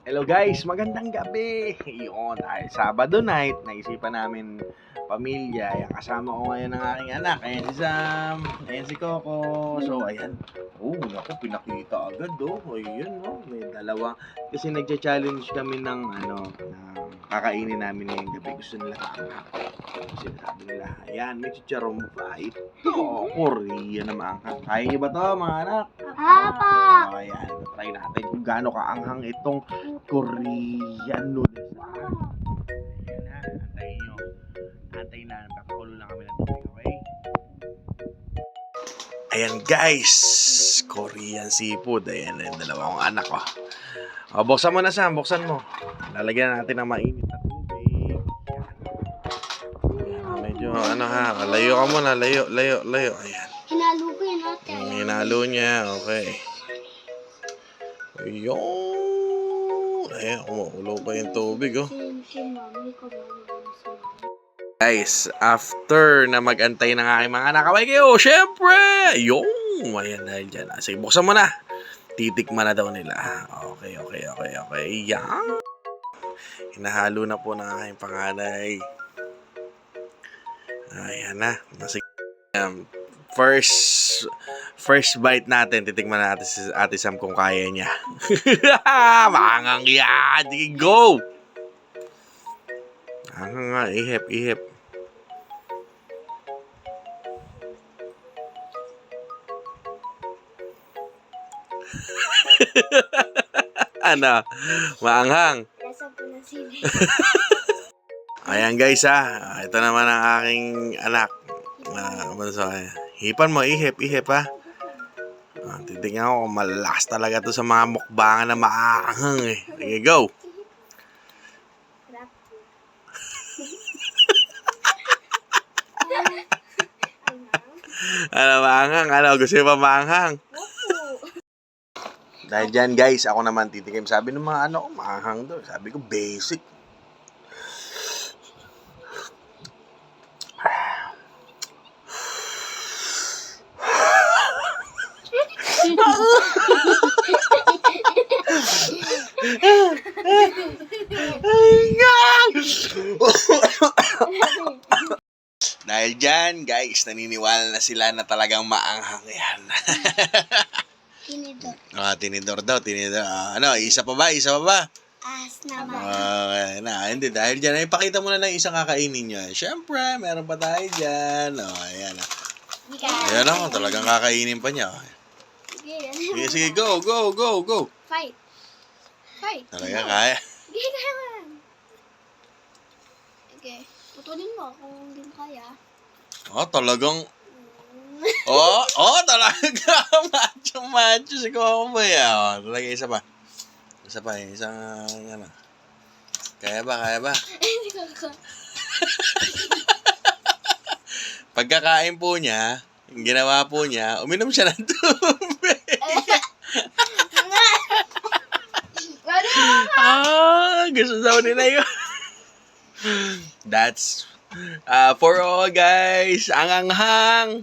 Hello guys, magandang gabi. Yun, dahil Sabado night, naisipan namin pamilya. Ayan, kasama ko ngayon ang aking anak. Ayan si Sam, ayan si Coco. So, ayan. Oh, naku, pinakita agad, oh. Ayun, oh. May dalawa. Kasi nagcha-challenge kami ng, ng kakainin namin ngayong gabi. Gusto nila maanghang. Kasi sabi nila, ayan, may chicharong ba? Ito, Korea na maanghang. Kaya niyo ba to, mga anak? Papa! Oh, ayan, try natin kung gaano kaanghang itong Korean noodles. Ayan ha, antayin nyo. Antayin na, papakulo lang kami ng tubig, okay? Ayan guys, Korean seafood. Ayan, yung dalawang anak ko. O, buksan mo na Sam, buksan mo. Lalagyan natin ng mainit na tubig. Ayan, medyo layo ka muna, layo. Ayan. Hinalo ko yun natin. Hinalo niya, okay. Ayun. Ayan, kumukulo pa yung tubig, oh. Guys, after na mag-antay ng aking mga anak, kaway kayo, syempre! Ayun, ayan dahil dyan. Sige, buksan mo na. Titikman na daw nila. Okay. Yan. Hinahalo na po ng aking panganay. Ayan na. First bite natin, titikman natin si Ate Sam kung kaya niya. Maangang yan! Sige, go! Maangang nga, ihip. Ano? Maanghang? Lasa po ng sili. Ayan guys ha. Ito naman ang aking anak. Hipan mo, ihip ha. Titignan ko kung malakas talaga to sa mga mukbangan na maanghang eh. Sige, go! Ano, maanghang? Ano, gusto mo pa maanghang? Dahil dyan guys, ako naman titikim. Sabi ng mga maanghang doon. Sabi ko, basic. Dahil dyan, guys, naniniwala na sila na talagang maanghang yan. Tinidor. Tinidor daw. Isa pa ba? As naman. Hindi. Dahil dyan, ipakita mo na ng isang kakainin nyo. Siyempre, meron pa tayo dyan. Ayan. Ayan ako, talagang kakainin pa niya. Sige, go. Fight. Talaga kaya. Sige, kaya man. Okay. Putulin mo kung hindi mo kaya. Talagang... talaga. Macho si Coco Boy. Talaga isa pa. Isang, Kaya ba? Hindi ko. Pagkakain po niya, yung ginawa po niya, uminom siya ng tubig. Gusto daw nila yun. That's for all guys. Ang anghang.